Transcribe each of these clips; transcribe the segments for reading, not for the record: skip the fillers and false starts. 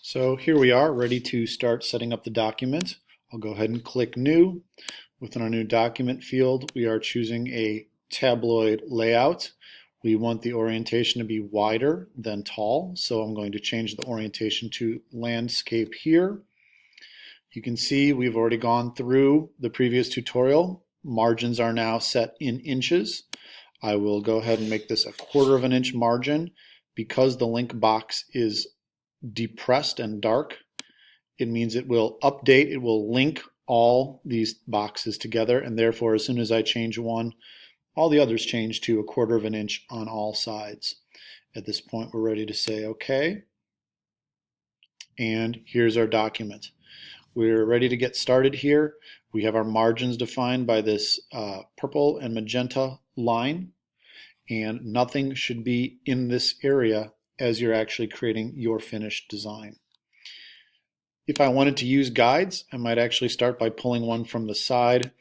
So here we are, ready to start setting up the document. I'll go ahead and click New. Within our new document field, we are choosing a tabloid layout. We want the orientation to be wider than tall, so I'm going to change the orientation to landscape here. You can see we've already gone through the previous tutorial. Margins are now set in inches. I will go ahead and make this a 1/4 of an inch margin. Because the link box is depressed and dark, it means it will update, it will link all these boxes together, and therefore as soon as I change one, all the others change to a 1/4 of an inch on all sides. At this point we're ready to say OK, and here's our document. We're ready to get started here. We have our margins defined by this purple and magenta line, and nothing should be in this area as you're actually creating your finished design. If I wanted to use guides, I might actually start by pulling one from the side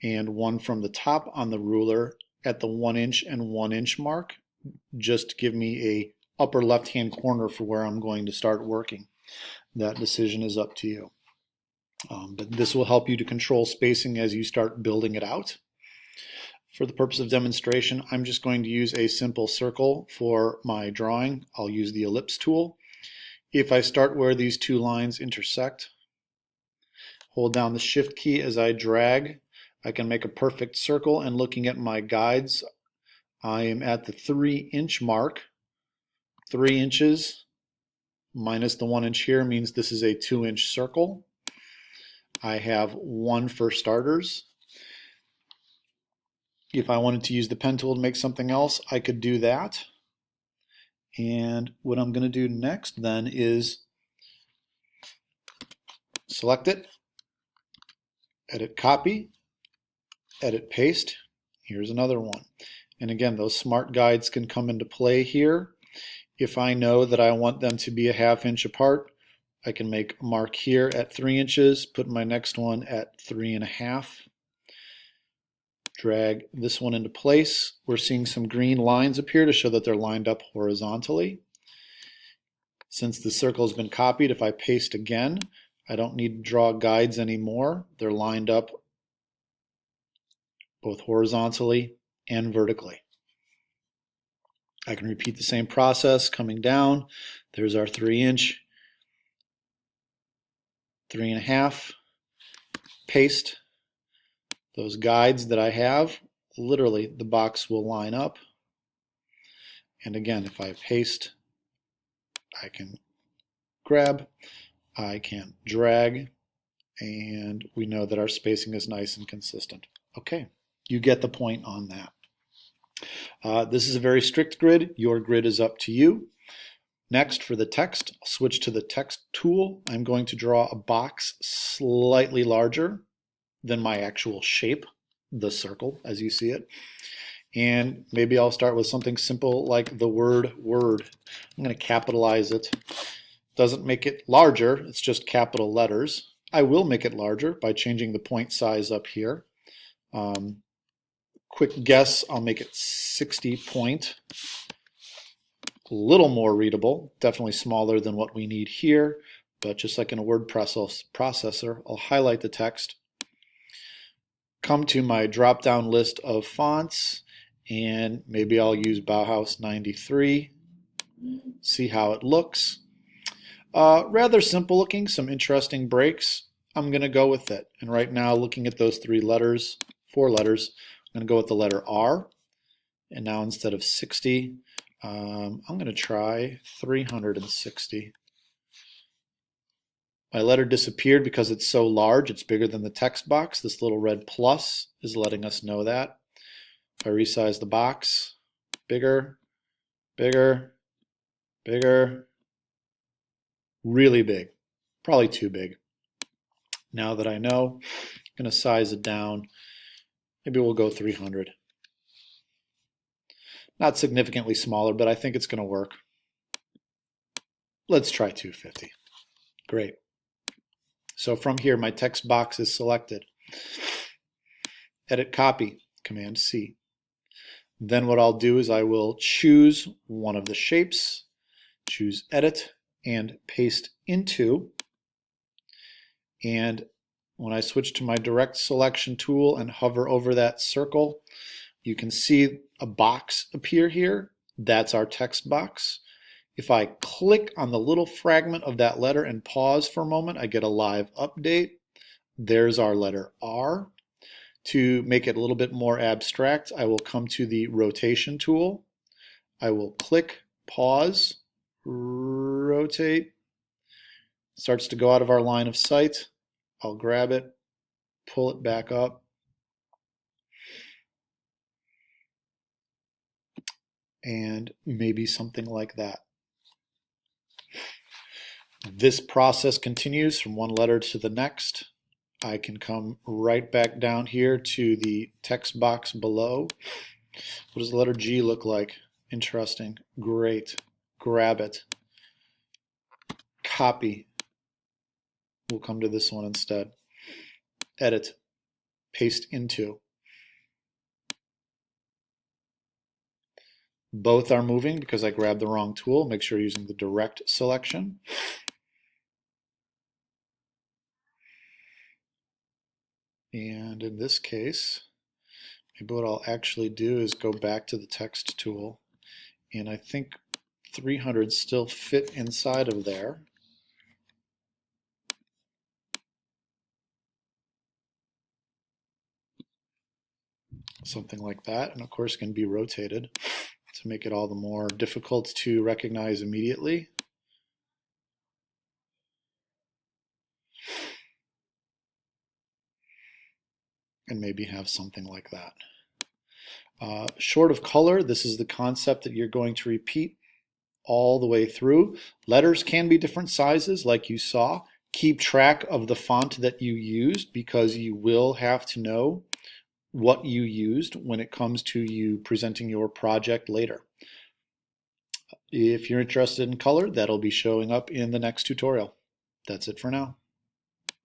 and one from the top on the ruler at the 1 inch and 1 inch mark, just to give me a upper left hand corner for where I'm going to start working. That decision is up to you. But this will help you to control spacing as you start building it out. For the purpose of demonstration, I'm just going to use a simple circle for my drawing. I'll use the ellipse tool. If I start where these two lines intersect, hold down the Shift key as I drag, I can make a perfect circle, and looking at my guides, I am at the 3 inch mark. 3 inches minus the 1 inch here means this is a 2 inch circle. I have 1 for starters. If I wanted to use the pen tool to make something else, I could do that. And what I'm going to do next then is select it, edit copy, edit paste. Here's another one. And again, those smart guides can come into play here. If I know that I want them to be a 1/2 inch apart, I can make a mark here at 3 inches, put my next one at 3.5. Drag this one into place. We're seeing some green lines appear to show that they're lined up horizontally. Since the circle has been copied, if I paste again, I don't need to draw guides anymore. They're lined up both horizontally and vertically. I can repeat the same process coming down. There's our 3 inch, 3.5, paste. Those guides that I have, literally the box will line up. And again, if I paste, I can grab, I can drag, and we know that our spacing is nice and consistent. Okay, you get the point on that. This is a very strict grid. Your grid is up to you. Next, for the text, I'll switch to the text tool. I'm going to draw a box slightly larger than my actual shape, the circle as you see it. And maybe I'll start with something simple like the word word. I'm going to capitalize it. Doesn't make it larger, it's just capital letters. I will make it larger by changing the point size up here. Quick guess, I'll make it 60 point. A little more readable, definitely smaller than what we need here, but just like in a word processor, I'll highlight the text, come to my drop-down list of fonts, and maybe I'll use Bauhaus 93, see how it looks. Rather simple looking, some interesting breaks. I'm going to go with it. And right now, looking at those 4 letters, I'm going to go with the letter R. And now instead of 60, I'm going to try 360. My letter disappeared because it's so large, it's bigger than the text box. This little red plus is letting us know that. If I resize the box, bigger, bigger, bigger, really big, probably too big. Now that I know, I'm going to size it down. Maybe we'll go 300. Not significantly smaller, but I think it's going to work. Let's try 250. Great. So from here, my text box is selected. Edit copy, Command C. Then what I'll do is I will choose one of the shapes, choose edit, and paste into. And when I switch to my direct selection tool and hover over that circle, you can see a box appear here. That's our text box. If I click on the little fragment of that letter and pause for a moment, I get a live update. There's our letter R. To make it a little bit more abstract, I will come to the rotation tool. I will click, pause, rotate. Starts to go out of our line of sight. I'll grab it, pull it back up, and maybe something like that. This process continues from one letter to the next. I can come right back down here to the text box below. What does the letter G look like? Interesting. Great. Grab it. Copy. We'll come to this one instead. Edit. Paste into. Both are moving because I grabbed the wrong tool. Make sure you're using the direct selection. And in this case, maybe what I'll actually do is go back to the text tool. And I think 300 still fit inside of there. Something like that. And of course, can be rotated to make it all the more difficult to recognize immediately. And maybe have something like that. Short of color, this is the concept that you're going to repeat all the way through. Letters can be different sizes, like you saw. Keep track of the font that you used because you will have to know what you used when it comes to you presenting your project later. If you're interested in color, that'll be showing up in the next tutorial. That's it for now.